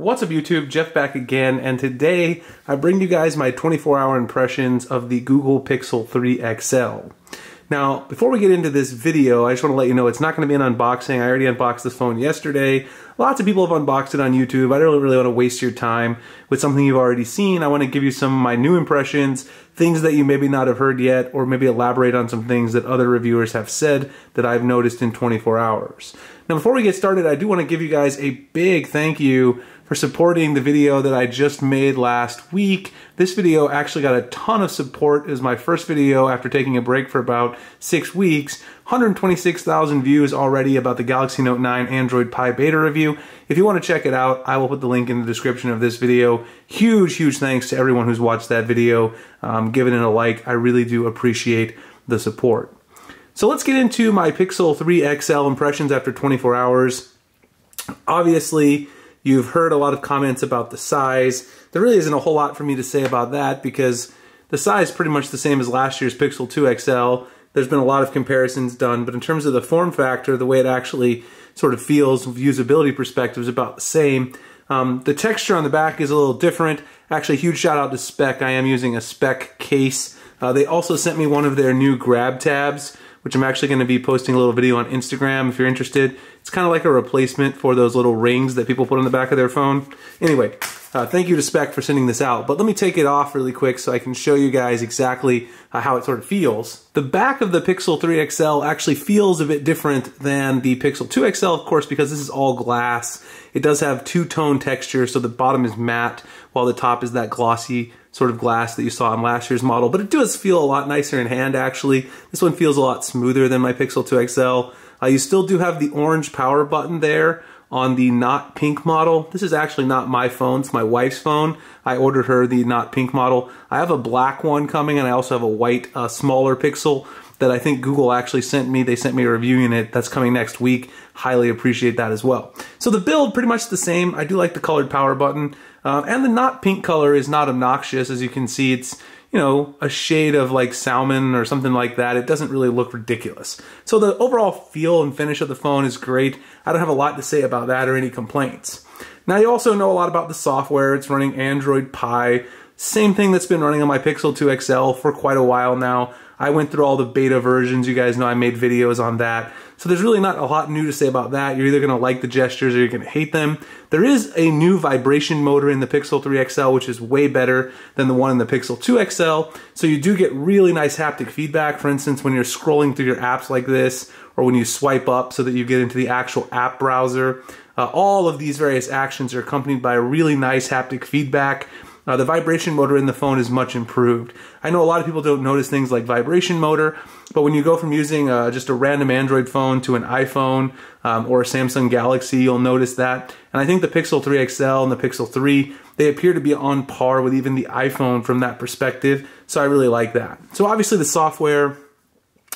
What's up YouTube, Jeff back again, and today I bring you guys my 24-hour impressions of the Google Pixel 3 XL. Now, before we get into this video, I just want to let you know it's not going to be an unboxing. I already unboxed this phone yesterday. Lots of people have unboxed it on YouTube. I don't really want to waste your time with something you've already seen. I want to give you some of my new impressions, things that you maybe not have heard yet, or maybe elaborate on some things that other reviewers have said that I've noticed in 24 hours. Now, before we get started, I do want to give you guys a big thank you for supporting the video that I just made last week. This video actually got a ton of support. It was my first video after taking a break for about 6 weeks. 126,000 views already about the Galaxy Note 9 Android Pie beta review. If you want to check it out, I will put the link in the description of this video. Huge thanks to everyone who's watched that video, giving it a like. I really do appreciate the support. So let's get into my Pixel 3 XL impressions after 24 hours. Obviously, you've heard a lot of comments about the size. There really isn't a whole lot for me to say about that because the size is pretty much the same as last year's Pixel 2 XL. There's been a lot of comparisons done, but in terms of the form factor, the way it actually sort of feels, usability perspective is about the same. The texture on the back is a little different. Actually, huge shout out to Spec. I am using a Spec case. They also sent me one of their new grab tabs, which I'm actually going to be posting a little video on Instagram if you're interested. It's kind of like a replacement for those little rings that people put on the back of their phone. Anyway, thank you to Spec for sending this out, but let me take it off really quick so I can show you guys exactly how it sort of feels. The back of the Pixel 3 XL actually feels a bit different than the Pixel 2 XL, of course, because this is all glass. It does have two-tone texture, so the bottom is matte, while the top is that glossy sort of glass that you saw on last year's model, but it does feel a lot nicer in hand, actually. This one feels a lot smoother than my Pixel 2 XL. You still do have the orange power button there on the not pink model. This is actually not my phone, it's my wife's phone. I ordered her the not pink model. I have a black one coming, and I also have a white, smaller Pixel that I think Google actually sent me. They sent me a review unit that's coming next week. Highly appreciate that as well. So the build, pretty much the same. I do like the colored power button. And the not pink color is not obnoxious. As you can see, it's, you know, a shade of like salmon or something like that. It doesn't really look ridiculous. So the overall feel and finish of the phone is great. I don't have a lot to say about that or any complaints. Now, you also know a lot about the software. It's running Android Pie. Same thing that's been running on my Pixel 2 XL for quite a while now. I went through all the beta versions. You guys know I made videos on that. So there's really not a lot new to say about that. You're either going to like the gestures or you're going to hate them. There is a new vibration motor in the Pixel 3 XL, which is way better than the one in the Pixel 2 XL. So you do get really nice haptic feedback. For instance, when you're scrolling through your apps like this, or when you swipe up so that you get into the actual app browser, all of these various actions are accompanied by a really nice haptic feedback. The vibration motor in the phone is much improved. I know a lot of people don't notice things like vibration motor, but when you go from using just a random Android phone to an iPhone or a Samsung Galaxy, you'll notice that. And I think the Pixel 3 XL and the Pixel 3, they appear to be on par with even the iPhone from that perspective, so I really like that. So obviously the software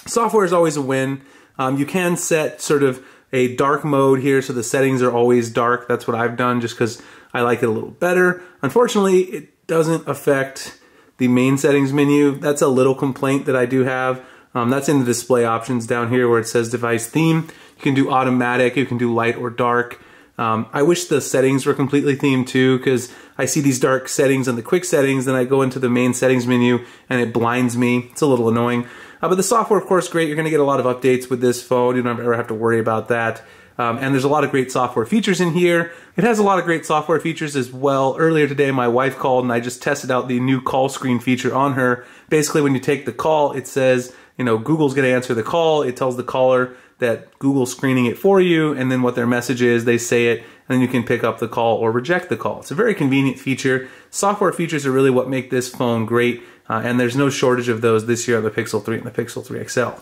is always a win. You can set sort of a dark mode here, so the settings are always dark. That's what I've done just because I like it a little better. Unfortunately, it doesn't affect the main settings menu. That's a little complaint that I do have. That's in the display options down here where it says device theme. You can do automatic, you can do light or dark. I wish the settings were completely themed too, because I see these dark settings in the quick settings, then I go into the main settings menu and it blinds me. It's a little annoying. But the software, of course, great. You're going to get a lot of updates with this phone. You don't ever have to worry about that. And there's a lot of great software features in here. It has a lot of great software features as well. Earlier today, my wife called and I just tested out the new call screen feature on her. Basically, when you take the call, it says, you know, Google's going to answer the call. It tells the caller that Google's screening it for you, and then what their message is, they say it, and then you can pick up the call or reject the call. It's a very convenient feature. Software features are really what make this phone great, and there's no shortage of those this year on the Pixel 3 and the Pixel 3 XL.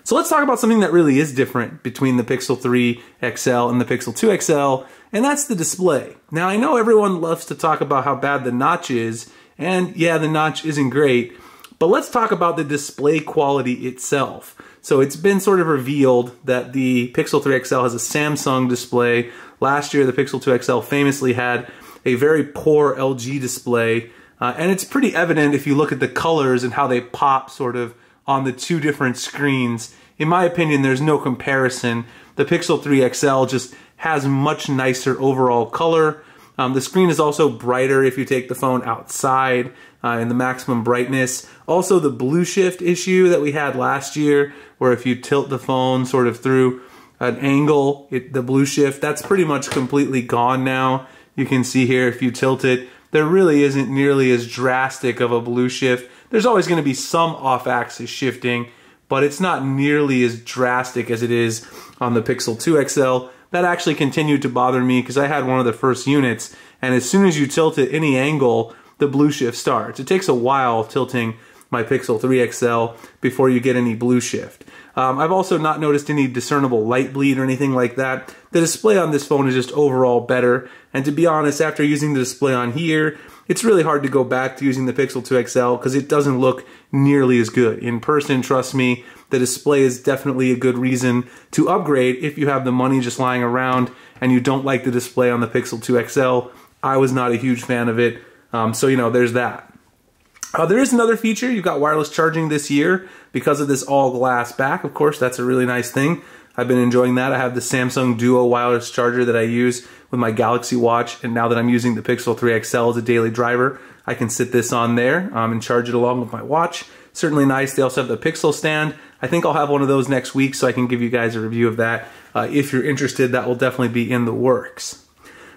So let's talk about something that really is different between the Pixel 3 XL and the Pixel 2 XL, and that's the display. Now, I know everyone loves to talk about how bad the notch is, and yeah, the notch isn't great, but let's talk about the display quality itself. So it's been sort of revealed that the Pixel 3 XL has a Samsung display. Last year, the Pixel 2 XL famously had a very poor LG display, and it's pretty evident if you look at the colors and how they pop sort of on the two different screens. In my opinion, there's no comparison. The Pixel 3 XL just has much nicer overall color. The screen is also brighter if you take the phone outside in the maximum brightness. Also the blue shift issue that we had last year, where if you tilt the phone sort of through an angle, the blue shift, that's pretty much completely gone now. You can see here if you tilt it, there really isn't nearly as drastic of a blue shift. There's always going to be some off-axis shifting, but it's not nearly as drastic as it is on the Pixel 2 XL. That actually continued to bother me because I had one of the first units, and as soon as you tilt it any angle, the blue shift starts. It takes a while tilting my Pixel 3 XL before you get any blue shift. I've also not noticed any discernible light bleed or anything like that. The display on this phone is just overall better, and to be honest, after using the display on here, it's really hard to go back to using the Pixel 2 XL because it doesn't look nearly as good. In person, trust me, the display is definitely a good reason to upgrade if you have the money just lying around and you don't like the display on the Pixel 2 XL. I was not a huge fan of it, so you know, there's that. There is another feature. You've got wireless charging this year because of this all-glass back. Of course, that's a really nice thing. I've been enjoying that. I have the Samsung Duo wireless charger that I use with my Galaxy Watch, and now that I'm using the Pixel 3 XL as a daily driver, I can sit this on there and charge it along with my watch. Certainly nice. They also have the Pixel stand. I think I'll have one of those next week, so I can give you guys a review of that. If you're interested, that will definitely be in the works.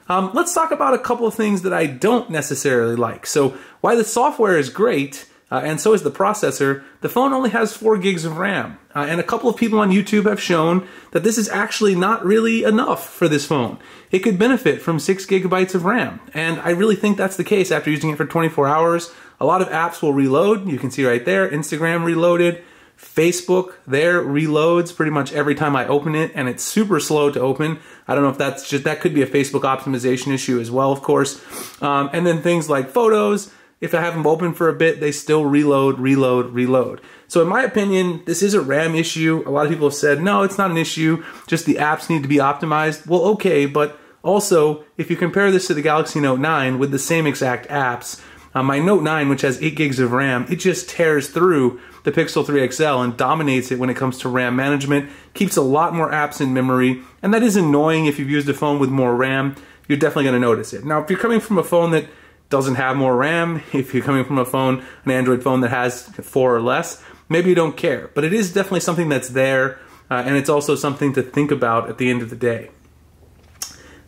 Let's talk about a couple of things that I don't necessarily like. So while the software is great, and so is the processor, the phone only has 4 gigs of RAM. And a couple of people on YouTube have shown that this is actually not really enough for this phone. It could benefit from 6 gigabytes of RAM. And I really think that's the case after using it for 24 hours. A lot of apps will reload. You can see right there, Instagram reloaded. Facebook there reloads pretty much every time I open it, and it's super slow to open. I don't know if that's just, that could be a Facebook optimization issue as well, of course. And then things like photos, if I have them open for a bit, they still reload. So in my opinion, this is a RAM issue. A lot of people have said, no, it's not an issue, just the apps need to be optimized. Well, okay, but also, if you compare this to the Galaxy Note 9 with the same exact apps, my Note 9, which has 8 gigs of RAM, it just tears through the Pixel 3 XL and dominates it when it comes to RAM management, keeps a lot more apps in memory, and that is annoying if you've used a phone with more RAM. You're definitely going to notice it. Now, if you're coming from a phone that doesn't have more RAM, if you're coming from a phone, an Android phone that has 4 or less, maybe you don't care. But it is definitely something that's there, and it's also something to think about at the end of the day.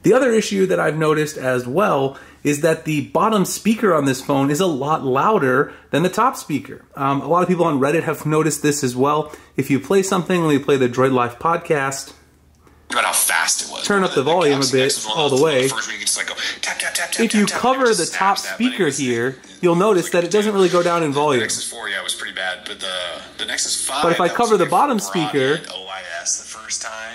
The other issue that I've noticed as well is that the bottom speaker on this phone is a lot louder than the top speaker. A lot of people on Reddit have noticed this as well. If you play something, when you play the Droid Life podcast, about how fast it was. Turn up the volume a bit, all the way. If you cover the top speaker here, you'll notice that it doesn't really go down in volume. The Nexus 4, yeah, was pretty bad, but the Nexus 5... But if I cover the bottom speaker,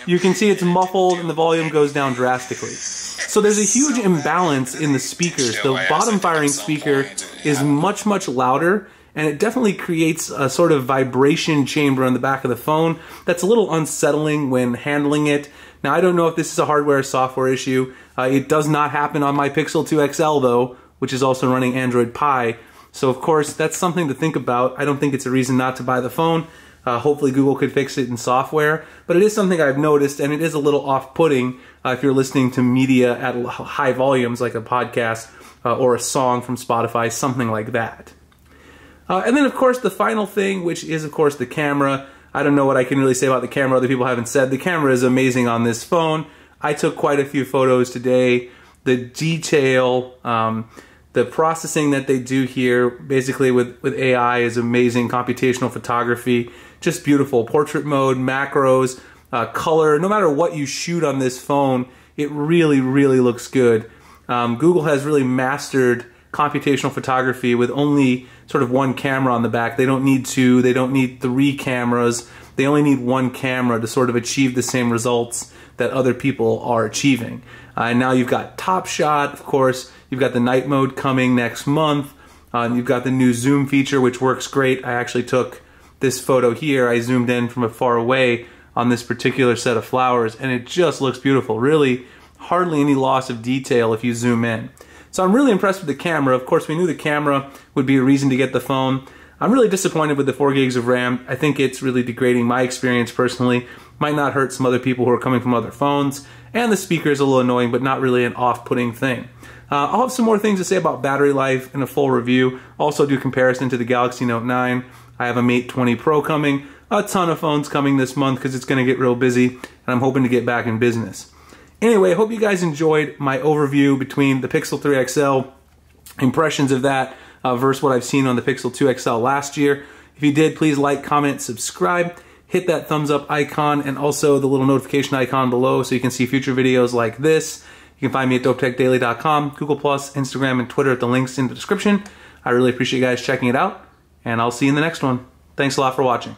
you can see it's muffled and the volume goes down drastically. So there's a huge imbalance in the speakers. The bottom firing speaker is much, much louder, and it definitely creates a sort of vibration chamber on the back of the phone that's a little unsettling when handling it. Now, I don't know if this is a hardware or software issue. It does not happen on my Pixel 2 XL, though, which is also running Android Pie. So, of course, that's something to think about. I don't think it's a reason not to buy the phone. Hopefully Google could fix it in software. But it is something I've noticed, and it is a little off-putting if you're listening to media at high volumes, like a podcast or a song from Spotify, something like that. And then, of course, the final thing, which is, of course, the camera. I don't know what I can really say about the camera other people haven't said. The camera is amazing on this phone. I took quite a few photos today. The detail, the processing that they do here, basically with AI, is amazing. Computational photography, just beautiful. Portrait mode, macros, color. No matter what you shoot on this phone, it really, really looks good. Google has really mastered computational photography with only sort of one camera on the back. They don't need 2, they don't need 3 cameras. They only need one camera to sort of achieve the same results that other people are achieving. And now you've got Top Shot, of course. You've got the night mode coming next month. You've got the new zoom feature, which works great. I actually took this photo here. I zoomed in from far away on this particular set of flowers, and it just looks beautiful. Really, hardly any loss of detail if you zoom in. So I'm really impressed with the camera. Of course, we knew the camera would be a reason to get the phone. I'm really disappointed with the 4 gigs of RAM. I think it's really degrading my experience personally. Might not hurt some other people who are coming from other phones. And the speaker is a little annoying, but not really an off-putting thing. I'll have some more things to say about battery life in a full review. Also do comparison to the Galaxy Note 9. I have a Mate 20 Pro coming. A ton of phones coming this month because it's going to get real busy, and I'm hoping to get back in business. Anyway, I hope you guys enjoyed my overview between the Pixel 3 XL, impressions of that versus what I've seen on the Pixel 2 XL last year. If you did, please like, comment, subscribe, hit that thumbs up icon, and also the little notification icon below so you can see future videos like this. You can find me at dopetechdaily.com, Google+, Instagram, and Twitter at the links in the description. I really appreciate you guys checking it out, and I'll see you in the next one. Thanks a lot for watching.